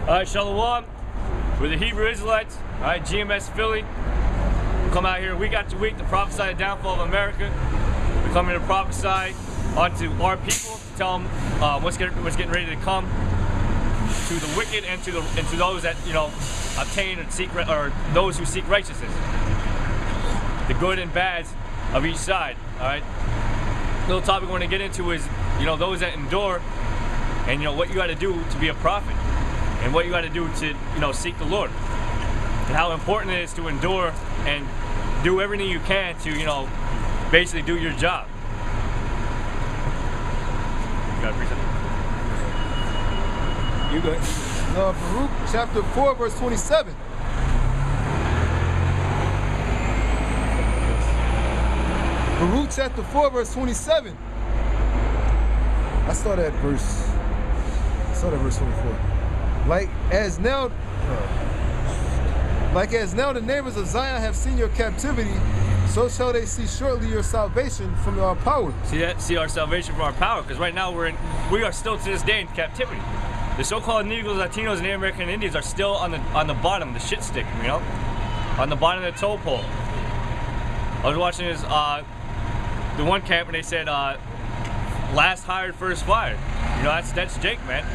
Alright, Shalom. We're the Hebrew Israelites. Alright, GMS Philly. We come out here week after week to prophesy the downfall of America. We come here to prophesy onto our people, to tell them what's getting ready to come to the wicked and to those that obtain or seek, or those who seek righteousness. The good and bads of each side. Alright. Little topic we want to get into is those that endure, and what you got to do to be a prophet, and what you got to do to seek the Lord, and how important it is to endure and do everything you can to basically do your job. You got a preset? You good? Baruch chapter 4 verse 27. Baruch chapter 4 verse 27. I saw that verse 24. Like as now the neighbors of Zion have seen your captivity, so shall they see shortly your salvation from our power. See our salvation from our power, because right now we are still to this day in captivity. The so-called Negroes, Latinos, and American Indians are still on the bottom, the shit stick, on the bottom of the toll pole. I was watching this the one camp, and they said last hired, first fired. That's Jake, man.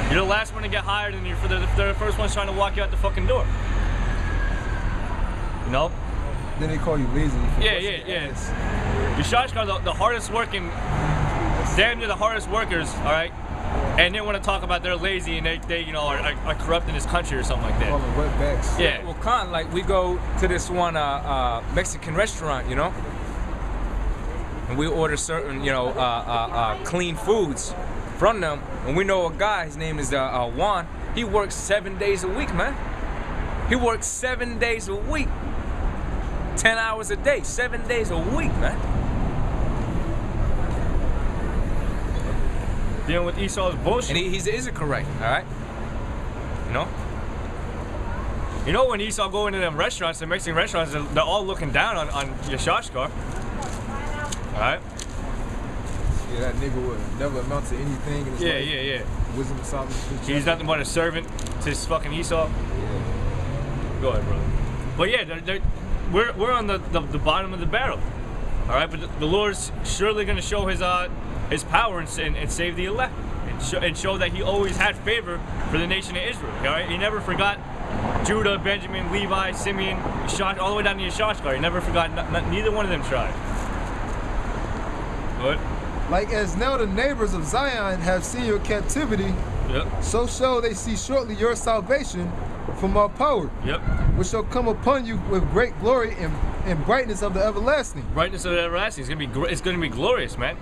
You're the last one to get hired, and they're the first ones trying to walk you out the fucking door. Then they call you lazy. Yeah. Yashashkar, the hardest working, damn near the hardest workers, all right? And they want to talk about they're lazy and they are corrupt in this country or something like that. Call them wetbacks. Yeah. Well, Khan, like we go to this one Mexican restaurant, and we order certain, clean foods from them. And we know a guy, his name is Juan. He works 7 days a week, man. He works 7 days a week. 10 hours a day, 7 days a week, man. Dealing with Esau's bullshit. And he's correct, all right? When Esau go into them restaurants, the Mexican restaurants, they're all looking down on Yashashkar. All right? Yeah, that nigga would never amount to anything. And Yeah. Wisdom of Solomon. He's nothing but a servant to his fucking Esau. Yeah. Go ahead, brother. But yeah, we're on the bottom of the barrel. All right, but the Lord's surely going to show his power and save the elect, and show that he always had favor for the nation of Israel. All right, he never forgot Judah, Benjamin, Levi, Simeon, all the way down to Yashashkar. He never forgot neither one of them tribes. Good. Like as now the neighbors of Zion have seen your captivity, so shall they see shortly your salvation from our power, which shall come upon you with great glory and brightness of the everlasting. Brightness of the everlasting. It's gonna be glorious, man.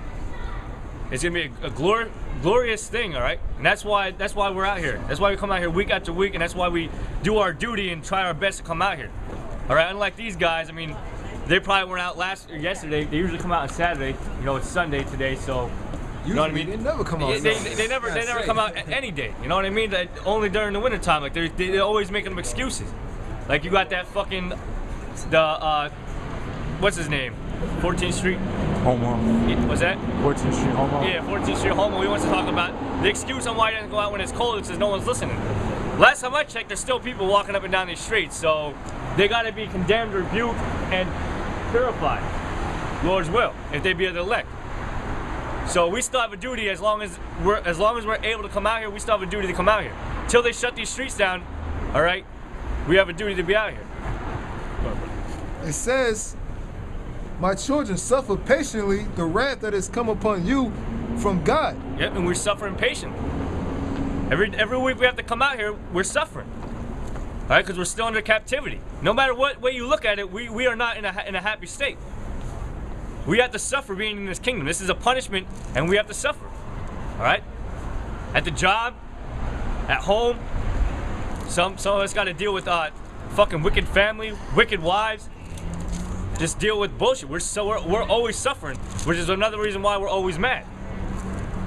It's gonna be a glorious thing, all right. And that's why we're out here. That's why we come out here week after week, and that's why we do our duty and try our best to come out here. All right. Unlike these guys, I mean, they probably weren't out yesterday. They usually come out on Saturday. It's Sunday today, so. You know what I mean? They never come out. They never come out any day. You know what I mean? Only during the winter time. Like they always making them excuses. Like you got that fucking what's his name? 14th Street. Homo. Was that? 14th Street Homo. Yeah, 14th Street Homo. He wants to talk about the excuse on why he doesn't go out when it's cold. It's because no one's listening. Last time I checked, there's still people walking up and down these streets, so they got to be condemned, rebuked, and purified. Lord's will, if they be of the elect. So we still have a duty as long as we're able to come out here. We still have a duty to come out here till they shut these streets down. All right, we have a duty to be out here. It says, "My children, suffer patiently the wrath that has come upon you from God." Yep, and we're suffering patiently. Every week we have to come out here. We're suffering. All right, because we're still under captivity. No matter what way you look at it, we are not in a happy state. We have to suffer being in this kingdom. This is a punishment, and we have to suffer. All right? At the job, at home, some of us got to deal with fucking wicked family, wicked wives. Just deal with bullshit. We're always suffering, which is another reason why we're always mad,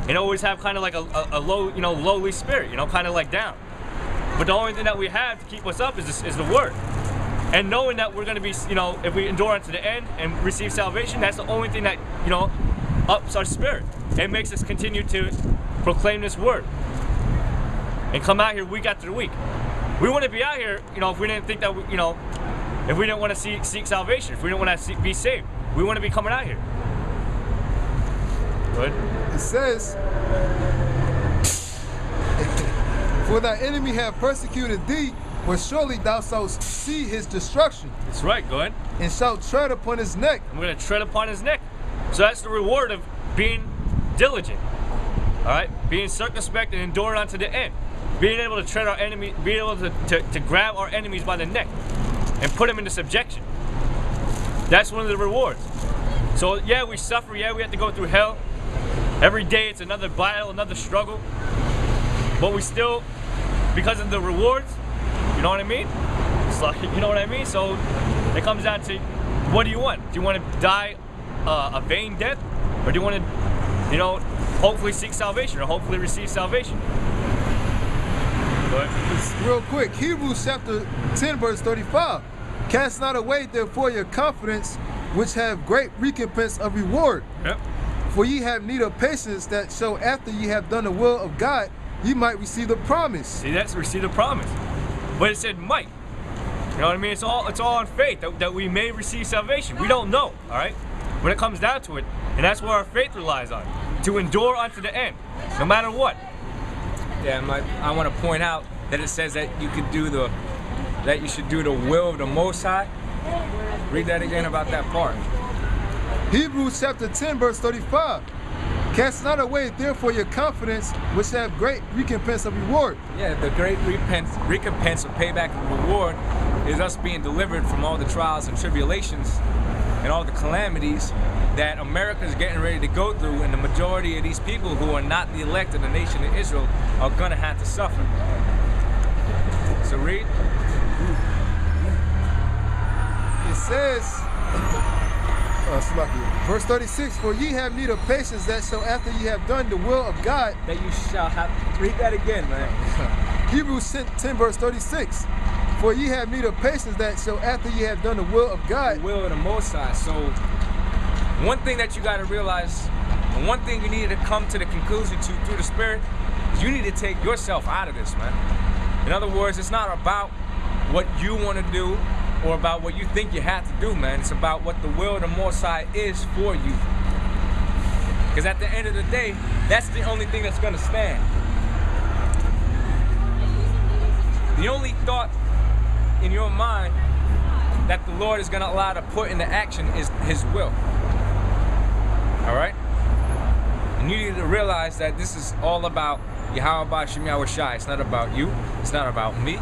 and always have kind of like a low, lowly spirit, kind of like down. But the only thing that we have to keep us up is the word. And knowing that we're going to be, if we endure unto the end and receive salvation, that's the only thing that, ups our spirit. It makes us continue to proclaim this word. and come out here week after week. We wouldn't be out here, you know, if we didn't think that, you know, if we didn't want to seek salvation, if we didn't want to be saved, we wouldn't be coming out here. Good. It says, for thy enemy have persecuted thee, but surely thou shalt see his destruction. That's right, go ahead. And shalt tread upon his neck. I'm going to tread upon his neck. So that's the reward of being diligent. All right? Being circumspect and enduring unto the end. Being able to tread our enemy, being able to grab our enemies by the neck and put them into subjection. That's one of the rewards. So yeah, we suffer. Yeah, we have to go through hell. Every day it's another battle, another struggle. But we still, because of the rewards, you know what I mean? It's like, you know what I mean? So it comes down to, what do you want? Do you want to die a vain death? Or do you want to, you know, hopefully seek salvation or hopefully receive salvation? Real quick, Hebrews chapter 10 verse 35. Cast not away therefore your confidence, which have great recompense of reward. Yep. For ye have need of patience, that so after ye have done the will of God, ye might receive the promise. See, that's receive the promise. But it said might. You know what I mean? It's all on faith that we may receive salvation. We don't know, all right? When it comes down to it, and that's where our faith relies on, to endure unto the end, no matter what. Yeah, I want to point out that it says that you should do the will of the Most High. Read that again about that part. Hebrews chapter 10 verse 35. Cast not away therefore your confidence, which have great recompense of reward. Yeah, the great recompense of payback and reward is us being delivered from all the trials and tribulations and all the calamities that America is getting ready to go through, and the majority of these people who are not the elect of the nation of Israel are gonna have to suffer. So read. It says, verse 36, for ye have need of patience, that so after ye have done the will of God, that you shall have. Read that again, man. Hebrews 10 verse 36. For ye have need of patience, that so after ye have done the will of God, the will of the Most High. So one thing that you got to realize, and one thing you need to come to the conclusion to through the Spirit, is you need to take yourself out of this, man. In other words, it's not about what you want to do or about what you think you have to do, man. It's about what the will of the Most High is for you. Because at the end of the day, that's the only thing that's going to stand. The only thought in your mind that the Lord is going to allow to put into action is His will. All right? And you need to realize that this is all about Yahweh Shem Yahweh Shai. It's not about you. It's not about me.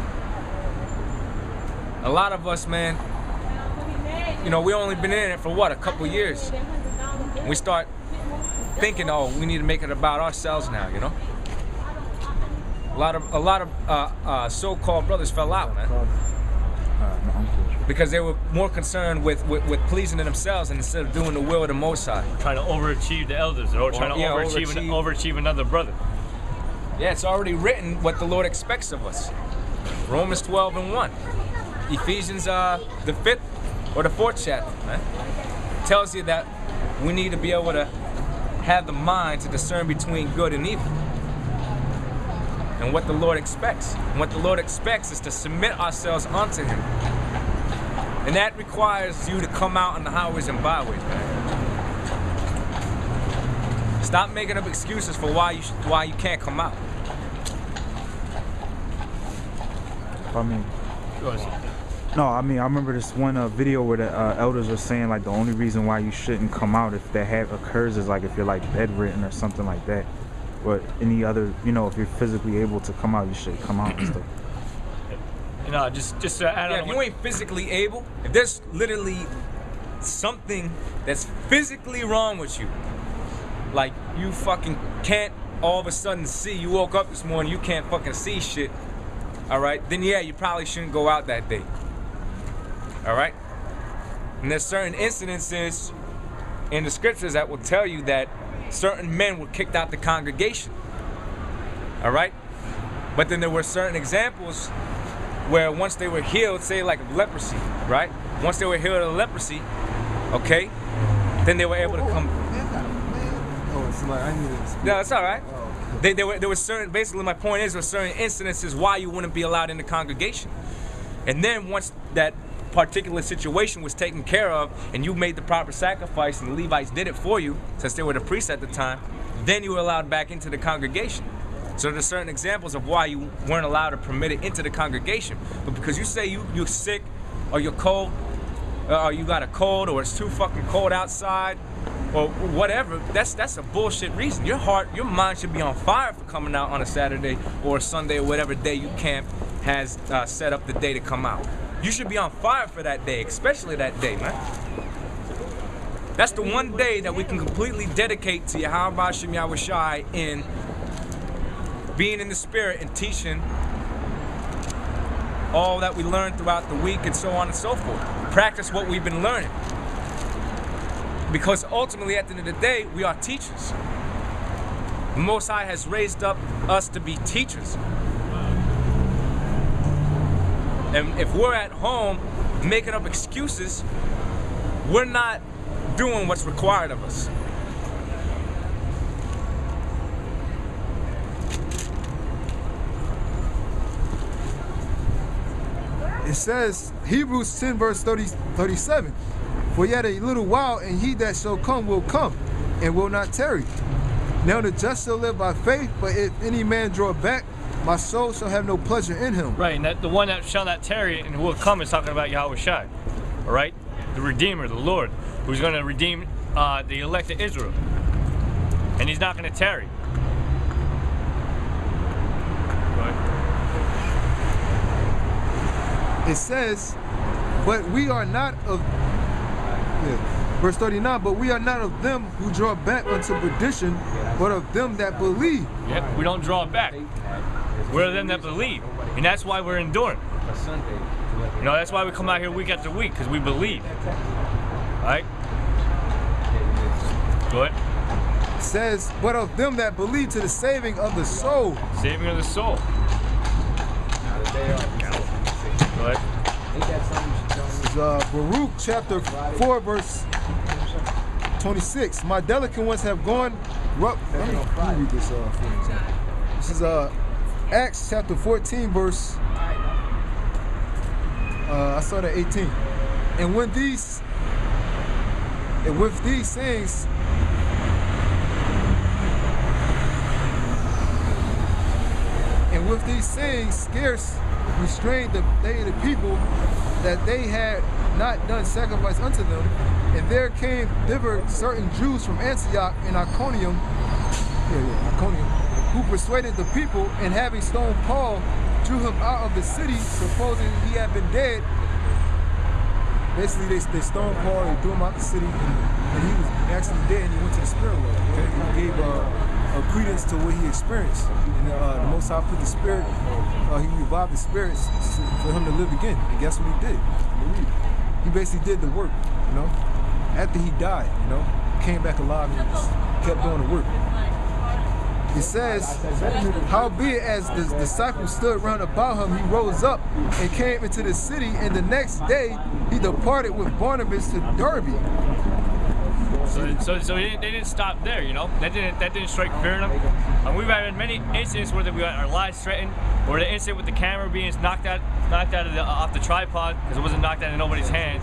A lot of us, man, you know, we only been in it for what, a couple years. We start thinking, oh, we need to make it about ourselves now, you know? A lot of so-called brothers fell out, man, because they were more concerned with pleasing themselves instead of doing the will of the Most High. Trying to overachieve the elders, or trying to overachieve another brother. Yeah, it's already written what the Lord expects of us. Romans 12:1. Ephesians the 5th or the 4th chapter, man, tells you that we need to be able to have the mind to discern between good and evil. And what the Lord expects. And what the Lord expects is to submit ourselves unto Him. And that requires you to come out on the highways and byways, man. Stop making up excuses for why you can't come out. I remember this one video where the elders were saying like the only reason why you shouldn't come out if that occurs is like if you're like bedridden or something like that. But any other, you know, if you're physically able to come out, you should come out and stuff. You know, just to add on. If you ain't physically able, if there's literally something that's physically wrong with you, like you fucking can't all of a sudden see, you woke up this morning, you can't fucking see shit, all right, then yeah, you probably shouldn't go out that day. All right? And there's certain incidences in the scriptures that will tell you that certain men were kicked out the congregation. All right? But then there were certain examples where once they were healed, say like of leprosy, right? Once they were healed of leprosy, okay, then they were able to come. Oh, it's like I need this. No, it's all right. Oh, okay. There were certain, basically my point is, there were certain incidences why you wouldn't be allowed in the congregation. And then once that particular situation was taken care of and you made the proper sacrifice and the Levites did it for you, since they were the priests at the time, then you were allowed back into the congregation. So there's certain examples of why you weren't allowed to permit it into the congregation. But because you say you're sick or you're cold, or you got a cold, or it's too fucking cold outside, or whatever, that's a bullshit reason. Your heart, your mind should be on fire for coming out on a Saturday or a Sunday or whatever day you camp has set up the day to come out. You should be on fire for that day, especially that day, man. That's the one day that we can completely dedicate to Yahweh Shem Yahweh Shai in being in the spirit and teaching all that we learned throughout the week and so on and so forth. Practice what we've been learning. Because ultimately, at the end of the day, we are teachers. The Most High has raised up us to be teachers. And if we're at home making up excuses, we're not doing what's required of us. It says, Hebrews 10 verse 37, for yet a little while, and he that shall come will come, and will not tarry. Now the just shall live by faith, but if any man draw back, my soul shall have no pleasure in him. Right, and that the one that shall not tarry and will come is talking about Yahweh Shai. All right? The Redeemer, the Lord, who's going to redeem the elect of Israel. And he's not going to tarry. It says, but we are not of, verse 39, but we are not of them who draw back unto perdition, but of them that believe. Yep, we don't draw back. We're of them that believe. And that's why we're enduring. You know, that's why we come out here week after week, because we believe. Right? Go ahead. It says, but of them that believe to the saving of the soul. Saving of the soul. Go ahead. This is Baruch chapter 4 verse 26. My delicate ones have gone rough. Let me read this for an example. This is Acts chapter 14 verse I started at 18. And with these sayings scarce restrained the people, that they had not done sacrifice unto them. And there came thither certain Jews from Antioch and Iconium, who persuaded the people, and having stoned Paul, drew him out of the city, supposing he had been dead. Basically, they stoned Paul, they threw him out the city, and he was actually dead, and he went to the spirit world. Okay? He gave credence to what he experienced. And the Most High put the spirit, he revived the spirits for him to live again. And guess what he did? He basically did the work, you know? After he died, you know? Came back alive and just kept doing the work. It says, howbeit as the disciples stood round about him, he rose up and came into the city, and the next day he departed with Barnabas to Derbe. So they didn't stop there, you know. That didn't strike fear in them. And we've had many incidents where we got our lives threatened, or the incident with the camera being knocked out of off the tripod because it wasn't knocked out of nobody's hands.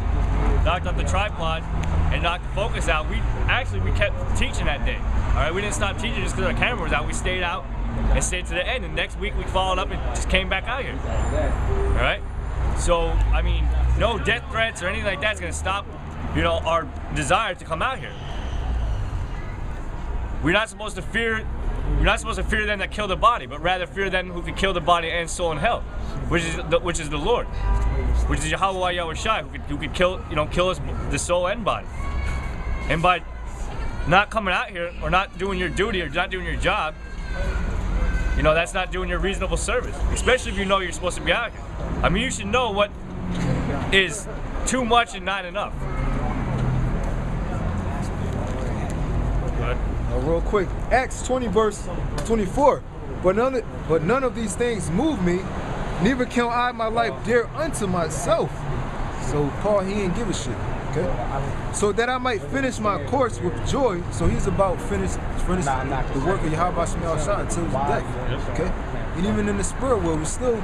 Knocked off the tripod and knocked the focus out. We kept teaching that day. All right, we didn't stop teaching just because our camera was out. We stayed out and stayed to the end. And next week we followed up and just came back out here. All right. So I mean, no death threats or anything like that's gonna stop, you know, our desire to come out here. We're not supposed to fear them that kill the body, but rather fear them who can kill the body and soul in hell, which is the Lord, which is Yahweh Yahweh Shai, who could kill us the soul and body. And by not coming out here or not doing your duty or not doing your job, you know, that's not doing your reasonable service, especially if you know you're supposed to be out here. I mean, you should know what is too much and not enough. Real quick, Acts 20 verse 24. But none of these things move me, neither count I my life dear unto myself. So Paul, he ain't give a shit. Okay? So that I might finish my course with joy. So he's about finish the work of Yahweh Shemel Shah until his death. Okay? And even in the spirit world, we're still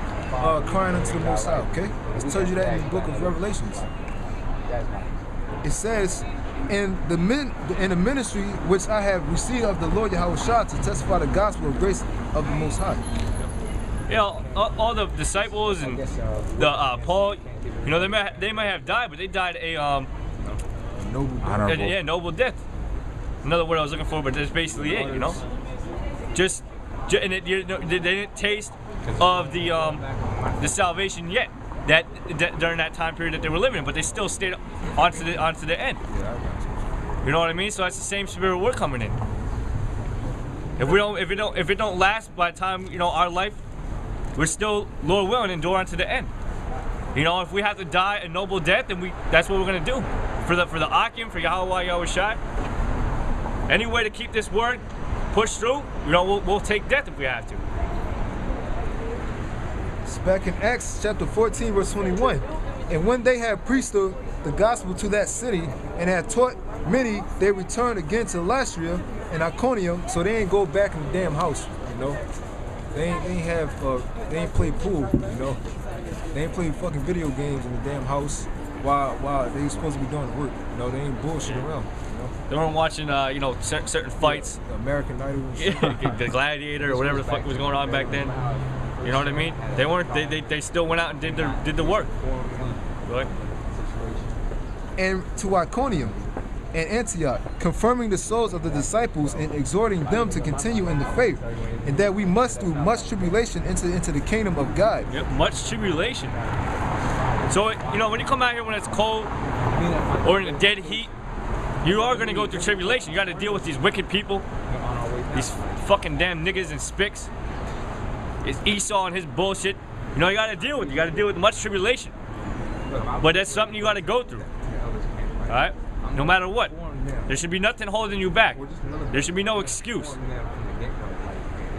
crying unto the Most High. Okay? It tells you that in the book of Revelations. It says, in the ministry which I have received of the Lord Yahweh Shah to testify the gospel of grace of the Most High. Yeah, all the disciples and the Paul, you know, they might have died, but they died a noble death. Another word I was looking for, but that's basically it. You know, they didn't taste of the salvation yet. That during that time period that they were living in, but they still stayed onto the end. You know what I mean? So that's the same spirit we're coming in. If it don't last by the time, you know, our life, we're still, Lord willing, endure unto the end. You know, if we have to die a noble death, then that's what we're gonna do for the Akim, for Yahweh Shai. Any way to keep this word pushed through, you know, we'll take death if we have to. It's back in Acts chapter 14, verse 21. And when they had preached the gospel to that city and had taught many, they returned again to Lystria and Iconium, so they ain't go back in the damn house, you know. They ain't play pool, you know. They ain't play fucking video games in the damn house while they supposed to be doing the work. You know, they ain't bullshit around. You know? They weren't watching, you know, certain fights. The American Idol and shit. The Gladiator or whatever the fuck was going on back then. You know what I mean? They weren't. They still went out and did the work. Right? And to Iconium and Antioch, confirming the souls of the disciples and exhorting them to continue in the faith, and that we must through much tribulation into the kingdom of God. Yep, much tribulation. So, you know, when you come out here when it's cold or in the dead heat, you are going to go through tribulation. You got to deal with these wicked people, these fucking damn niggas and spicks. It's Esau and his bullshit. You know, you got to deal with it. You got to deal with much tribulation. But that's something you got to go through. All right? No matter what. There should be nothing holding you back. There should be no excuse.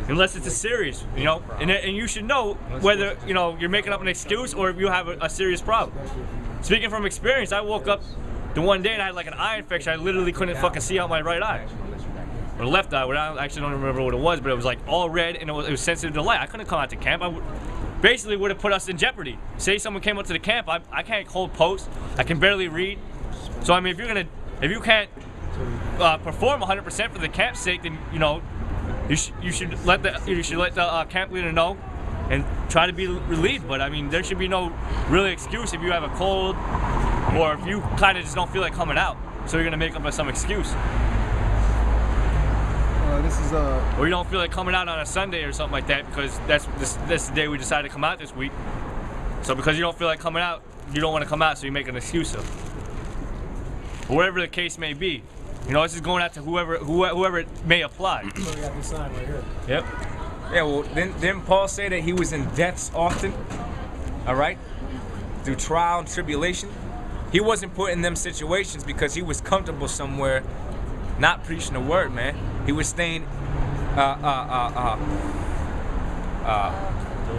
Unless it's a serious, you know, and you should know whether, you know, you're making up an excuse or if you have a serious problem. Speaking from experience, I woke up the one day and I had like an eye infection. I literally couldn't fucking see out my right eye. Or the left eye, I actually don't remember what it was, but it was like all red and it was sensitive to light. I couldn't come out to camp. Basically would have put us in jeopardy. Say someone came up to the camp, I can't hold post. I can barely read. So I mean, if you can't perform 100% for the camp's sake, then you know you should let the camp leader know and try to be relieved. But I mean, there should be no really excuse if you have a cold or if you kind of just don't feel like coming out. So you're gonna make up some excuse. Or you don't feel like coming out on a Sunday or something like that because that's the day we decided to come out this week. So because you don't feel like coming out, you don't want to come out, so you make an excuse of. Or whatever the case may be, you know, this is going out to whoever it may apply. So we got this sign right here. Yep. Yeah. Well, didn't Paul say that he was in deaths often? All right. Through trial and tribulation, he wasn't put in them situations because he was comfortable somewhere, not preaching the word, man. He was staying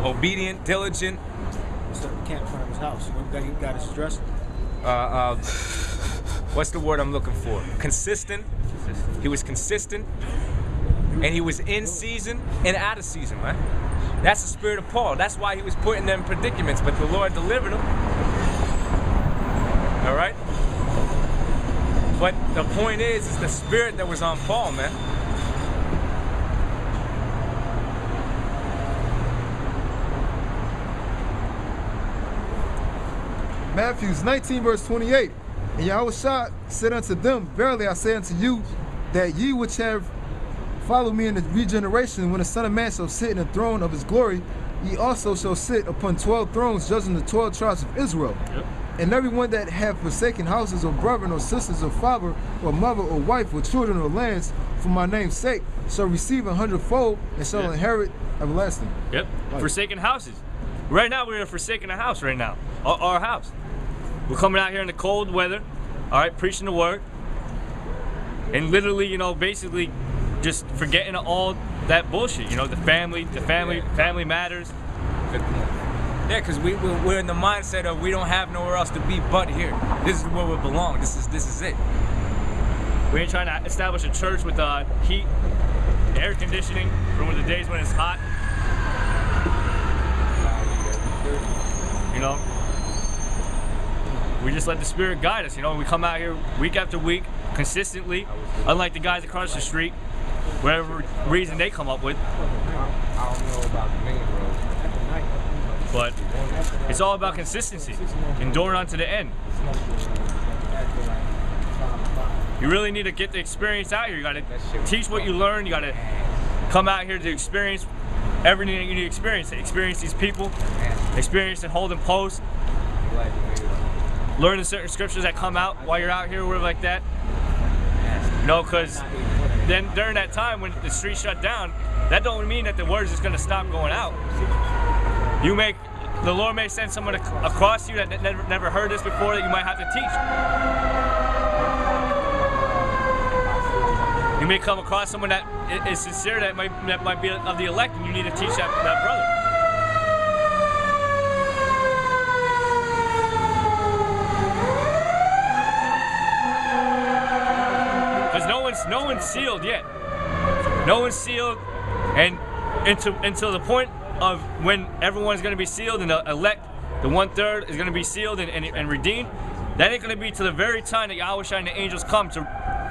obedient, diligent. So we can't find his house. He got his dress. What's the word I'm looking for? Consistent. He was consistent, and he was in season and out of season, man. That's the spirit of Paul. That's why he was put in them predicaments, but the Lord delivered him. All right. But the point is the spirit that was on Paul, man. Matthew 19, verse 28. And Yahweh said unto them, verily I say unto you, that ye which have followed me in the regeneration, when the Son of Man shall sit in the throne of his glory, ye also shall sit upon 12 thrones, judging the 12 tribes of Israel. Yep. And everyone that hath forsaken houses or brethren or sisters or father or mother or wife or children or lands for my name's sake shall receive 100-fold and shall inherit everlasting. Yep. Like, forsaken houses. Right now we're forsaking a house right now. Our house. We're coming out here in the cold weather, all right, preaching the word, and literally, you know, basically just forgetting all that bullshit. You know, the family matters. Yeah, because we're in the mindset of we don't have nowhere else to be but here. This is where we belong. This is it. We ain't trying to establish a church with heat, air conditioning from the days when it's hot. You know, we just let the Spirit guide us. You know, we come out here week after week, consistently, unlike the guys across the street, whatever reason they come up with. I don't know about the main road. But it's all about consistency, enduring on to the end. You really need to get the experience out here. You gotta teach what you learn. You gotta come out here to experience everything that you need to experience. Experience these people, experience and holding post, learning certain scriptures that come out while you're out here, whatever like that. You know, because then during that time when the streets shut down, that don't mean that the word is just gonna stop going out. The Lord may send someone across you that never heard this before that you might have to teach. You may come across someone that is sincere, that might be of the elect, and you need to teach that brother. Because no one's sealed yet. No one's sealed, and until the point of when everyone's going to be sealed and the elect, the 1/3 is going to be sealed and redeemed, that ain't going to be to the very time that Yahushua and the angels come to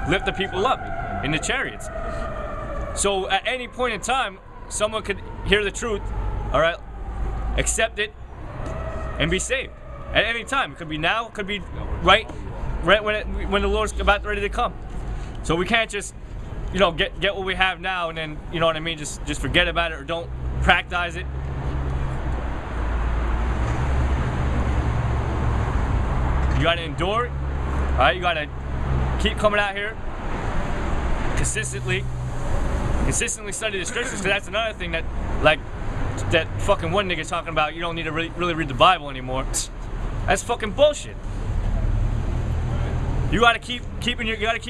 lift the people up in the chariots. So at any point in time, someone could hear the truth, all right, accept it, and be saved. At any time. It could be now, it could be right when the Lord's about ready to come. So we can't just, you know, get what we have now and then, you know what I mean, just forget about it or don't practice it. You gotta endure it, all right? You gotta keep coming out here consistently study the scriptures, because that's another thing that, like, that fucking one nigga talking about, you don't need to really read the Bible anymore. That's fucking bullshit. You gotta keep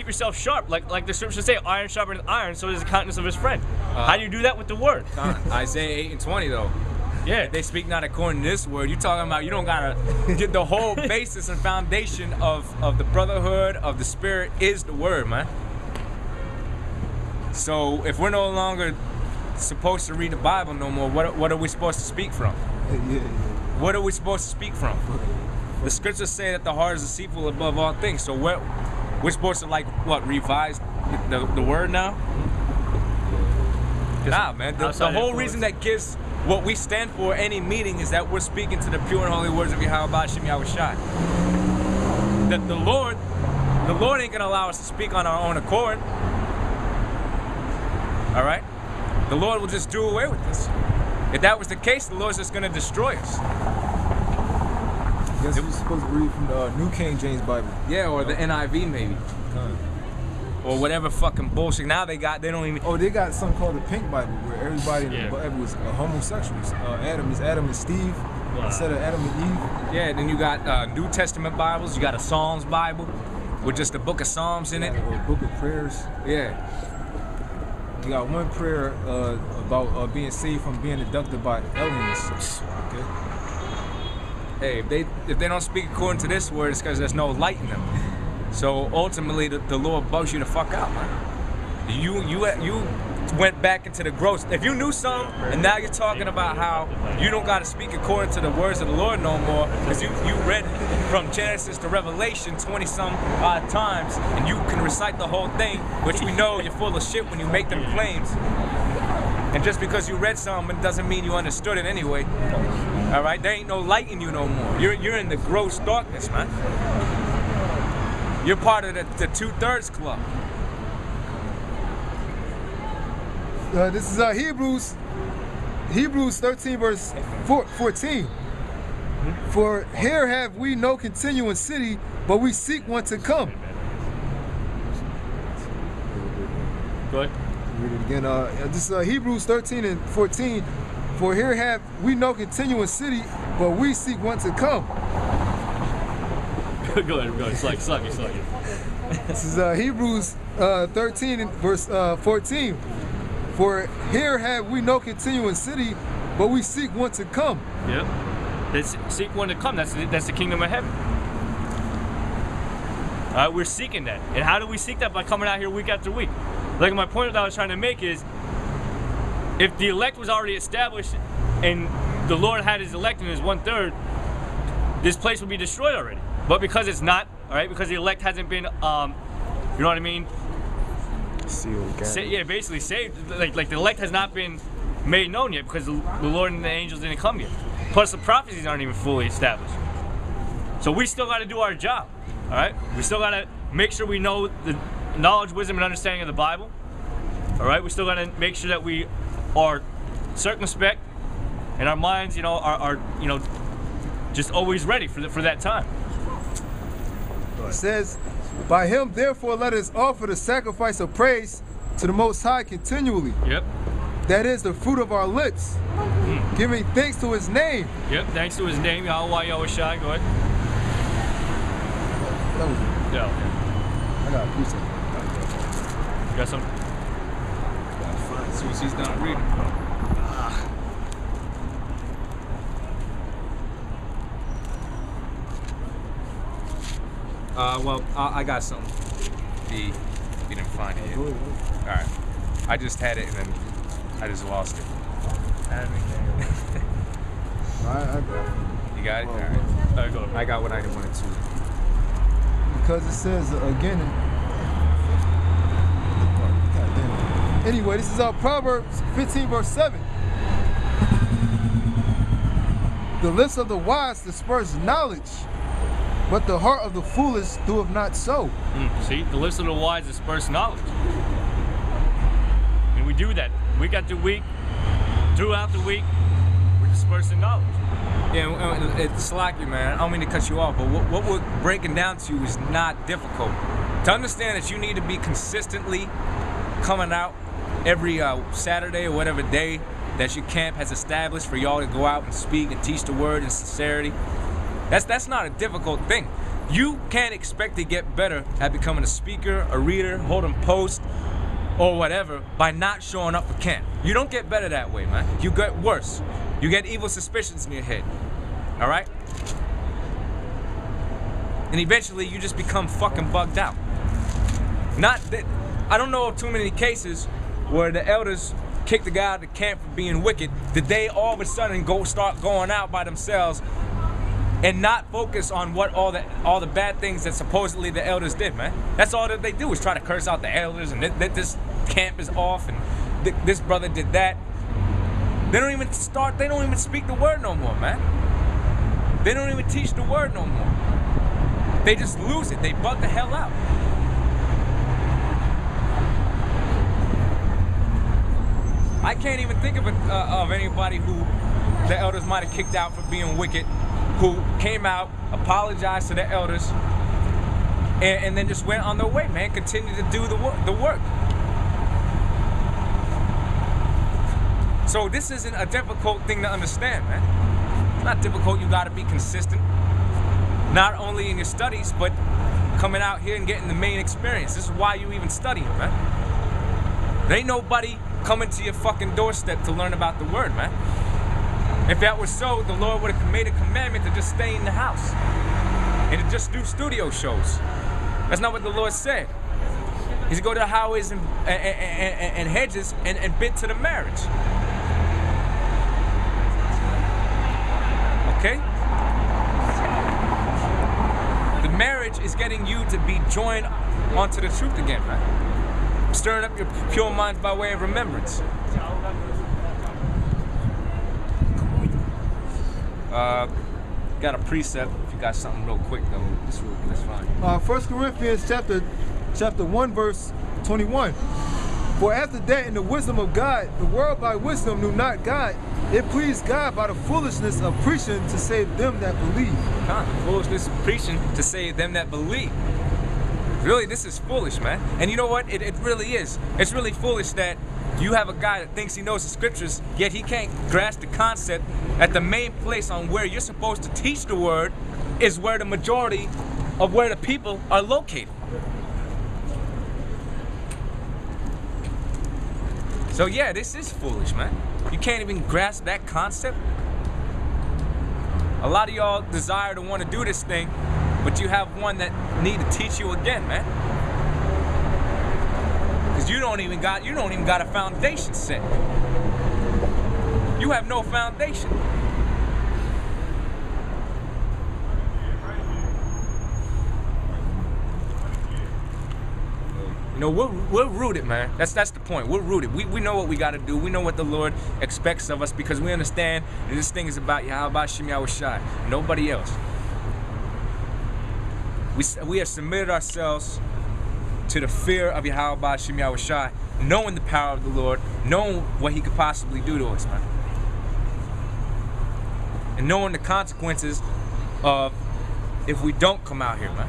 yourself sharp, like the scriptures say, iron sharpens iron, so does the countenance of his friend. How do you do that with the word? Isaiah 8:20 though. Yeah. If they speak not according to this word, you're talking about you don't gotta get the whole basis and foundation of the brotherhood of the Spirit is the word, man. So if we're no longer supposed to read the Bible no more, what are we supposed to speak from? What are we supposed to speak from? The scriptures say that the heart is deceitful above all things. So we're supposed to revise the word now? Nah, man. The whole reason that gives what we stand for any meaning is that we're speaking to the pure and holy words of Yahweh Shem Yahushai. That the Lord ain't gonna allow us to speak on our own accord. All right? The Lord will just do away with us. If that was the case, the Lord's just gonna destroy us. I guess we're supposed to read from the New King James Bible. Yeah, or the NIV maybe. Or whatever fucking bullshit. Now they don't even. Oh, they got something called the Pink Bible, where everybody in the Bible was homosexuals. Adam and Steve instead of Adam and Eve. Yeah, then you got New Testament Bibles. You got a Psalms Bible with just the Book of Psalms in it. Or Book of Prayers. Yeah. You got one prayer about being saved from being abducted by aliens. Okay. Hey, if they don't speak according to this word, it's because there's no light in them. So ultimately, the Lord bugs you the fuck out, man. You went back into the gross. If you knew something, and now you're talking about how you don't got to speak according to the words of the Lord no more, because you read from Genesis to Revelation 20-some odd times, and you can recite the whole thing, which we know you're full of shit when you make them claims. And just because you read something doesn't mean you understood it anyway. All right, there ain't no light in you no more. You're in the gross darkness, man. You're part of the 2/3 club. This is Hebrews 13 verse 14. For here have we no continuing city, but we seek one to come. Go ahead. Read it again. This is Hebrews 13 and 14. For here have we no continuing city, but we seek one to come. Go ahead. Suck it. This is Hebrews 13 and verse 14. For here have we no continuing city, but we seek one to come. Yep. Let's seek one to come. That's the kingdom of heaven. We're seeking that. And how do we seek that? By coming out here week after week. Like my point that I was trying to make is, if the elect was already established and the Lord had his elect in his 1/3, this place would be destroyed already. But because it's not, all right, because the elect hasn't been, you know what I mean? Sealed, yeah, basically saved. Like the elect has not been made known yet because the Lord and the angels didn't come yet. Plus the prophecies aren't even fully established. So we still got to do our job, all right? We still got to make sure we know the knowledge, wisdom, and understanding of the Bible, all right? We still got to make sure that we are circumspect and our minds, you know, are you know, just always ready for that time. It says, by him therefore let us offer the sacrifice of praise to the Most High continually. Yep. That is the fruit of our lips, giving thanks to his name. Yep, thanks to his name, Yahweh Yahushai. Go ahead. That was it. Yeah, okay. I got a piece of it. You got some? As soon as he's done reading. Well, I got something. If you didn't find it yet. All right. I just had it and then I just lost it. I got it. You got it? All right. All right, go. I got what I wanted to. Because it says again. Anyway, this is Proverbs 15 verse 7. The lips of the wise disperse knowledge, but the heart of the foolish doeth not so. See, the lips of the wise disperse knowledge. And we do that week after week, throughout the week, we're dispersing knowledge. Yeah, it's slacky, man. I don't mean to cut you off, but what we're breaking down to is not difficult. To understand that you need to be consistently coming out every Saturday or whatever day that your camp has established for y'all to go out and speak and teach the word in sincerity. That's not a difficult thing. You can't expect to get better at becoming a speaker, a reader, holding posts, or whatever by not showing up for camp. You don't get better that way, man. You get worse. You get evil suspicions in your head. All right? And eventually you just become fucking bugged out. Not that I don't know of too many cases where the elders kicked the guy out of the camp for being wicked. Did they all of a sudden start going out by themselves and not focus on what all the bad things that supposedly the elders did, man? That's all that they do is try to curse out the elders and that this camp is off and this brother did that. They don't even speak the word no more, man. They don't even teach the word no more. They just lose it. They bug the hell out. I can't even think of anybody who the elders might have kicked out for being wicked, who came out, apologized to the elders, and then just went on their way, man. Continued to do the work. So this isn't a difficult thing to understand, man. It's not difficult. You got to be consistent, not only in your studies, but coming out here and getting the main experience. This is why you even study, man. There ain't nobody coming to your fucking doorstep to learn about the word, man. If that was so, the Lord would have made a commandment to just stay in the house and to just do studio shows. That's not what the Lord said. He's to go to the highways and hedges and bid to the marriage. Okay? The marriage is getting you to be joined onto the truth again, man. Stirring up your pure minds by way of remembrance. Got a precept. If you got something real quick though, that's fine. 1 Corinthians chapter 1 verse 21. For after that, in the wisdom of God, the world by wisdom knew not God. It pleased God by the foolishness of preaching to save them that believe. The foolishness of preaching to save them that believe. Really, this is foolish, man. And you know what? It really is. It's really foolish that you have a guy that thinks he knows the scriptures, yet he can't grasp the concept that the main place on where you're supposed to teach the word is where the majority of where the people are located. So yeah, this is foolish, man. You can't even grasp that concept. A lot of y'all desire to want to do this thing, but you have one that need to teach you again, man. Because you don't even got a foundation set. You have no foundation. You know, we're rooted, man. That's the point. We're rooted. We know what we got to do. We know what the Lord expects of us because we understand that this thing is about Yahweh Shem Yahushai, nobody else. We have submitted ourselves to the fear of Yahweh Shem Yahushai, knowing the power of the Lord, knowing what He could possibly do to us, man, and knowing the consequences of if we don't come out here, man.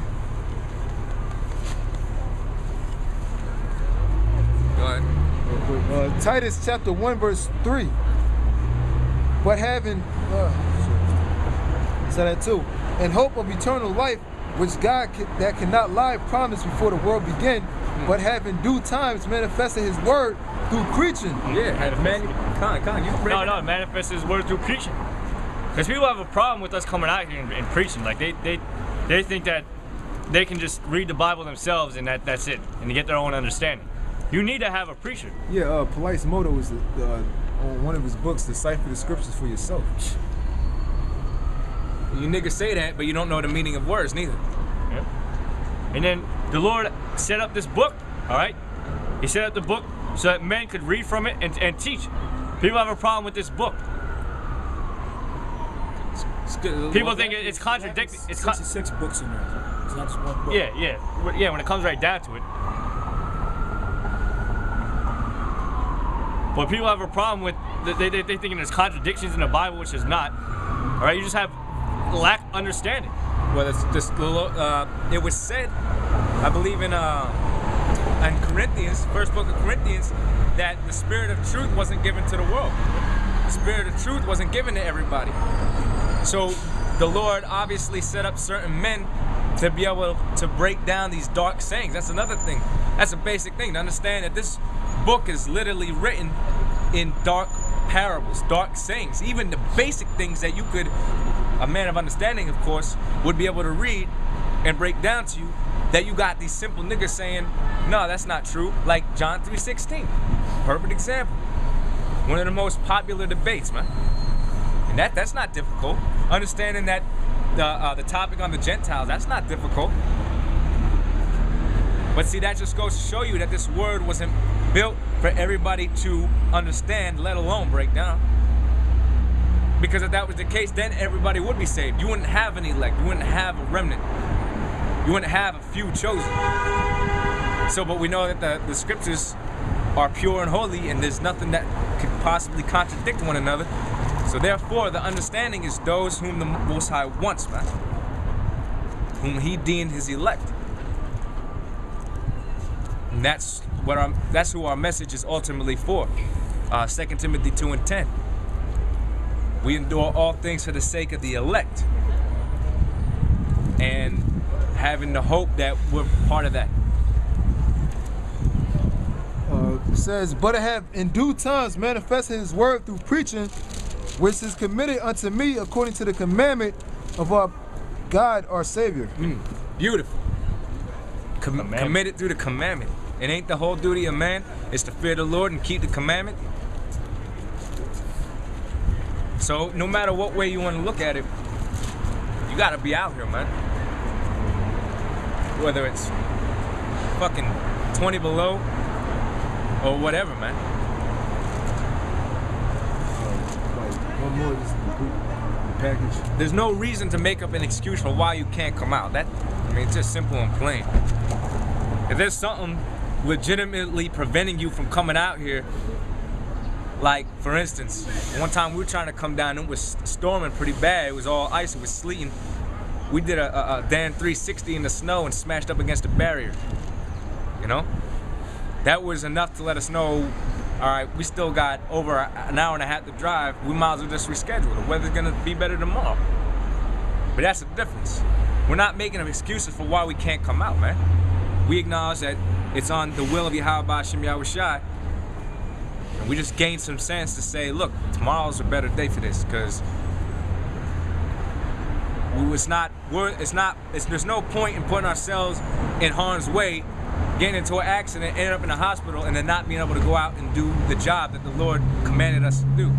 Titus chapter 1 verse 3. But having so that too, in hope of eternal life, which God that cannot lie promised before the world began, but having due times manifested His word through preaching. Yeah, No, manifested His word through preaching. Because people have a problem with us coming out here and preaching. Like they think that they can just read the Bible themselves and that's it, and to get their own understanding. You need to have a preacher. Yeah, Polite's motto is on one of his books, decipher the scriptures for yourself. You niggas say that, but you don't know the meaning of words neither. Yep. And then the Lord set up this book, all right? He set up the book so that men could read from it and teach. People have a problem with this book. People think it's contradicting. It's 66 books in there. It's not just one book. Yeah, when it comes right down to it. But people have a problem with, they thinking there's contradictions in the Bible, which is not. All right, you just have lack understanding. Well, it's just, it was said, I believe in Corinthians, first book of Corinthians, that the spirit of truth wasn't given to the world. The spirit of truth wasn't given to everybody. So the Lord obviously set up certain men to be able to break down these dark sayings. That's another thing. That's a basic thing, to understand that this book is literally written in dark parables, dark sayings. Even the basic things that you could, a man of understanding, of course, would be able to read and break down to you, that you got these simple niggas saying, no, that's not true. Like John 3:16, perfect example. One of the most popular debates, man. And that's not difficult. Understanding that the topic on the Gentiles, that's not difficult. But see, that just goes to show you that this word wasn't built for everybody to understand, let alone break down. Because if that was the case, then everybody would be saved. You wouldn't have an elect. You wouldn't have a remnant. You wouldn't have a few chosen. So, but we know that the scriptures are pure and holy, and there's nothing that could possibly contradict one another. So therefore, the understanding is those whom the Most High wants, man. Whom He deemed His elect. And that's who our message is ultimately for. 2 Timothy 2:10. We endure all things for the sake of the elect, and having the hope that we're part of that. It says, but I have in due times manifested His word through preaching, which is committed unto me according to the commandment of our God, our Savior. Beautiful. Committed through the commandment. It ain't the whole duty of man. It's to fear the Lord and keep the commandment. So no matter what way you want to look at it, you gotta be out here, man. Whether it's fucking 20 below or whatever, man. One more, this is the package. There's no reason to make up an excuse for why you can't come out. It's just simple and plain. If there's something legitimately preventing you from coming out here, like for instance, one time we were trying to come down, it was storming pretty bad, it was all ice, it was sleeting. We did a Dan 360 in the snow and smashed up against a barrier, you know? That was enough to let us know, all right, we still got over an hour and a half to drive, we might as well just reschedule. The weather's gonna be better tomorrow. But that's the difference. We're not making excuses for why we can't come out, man. We acknowledge that it's on the will of Yahweh Shem Yahushai, and we just gained some sense to say, look, tomorrow's a better day for this, because There's no point in putting ourselves in harm's way, getting into an accident, ending up in a hospital, and then not being able to go out and do the job that the Lord commanded us to do.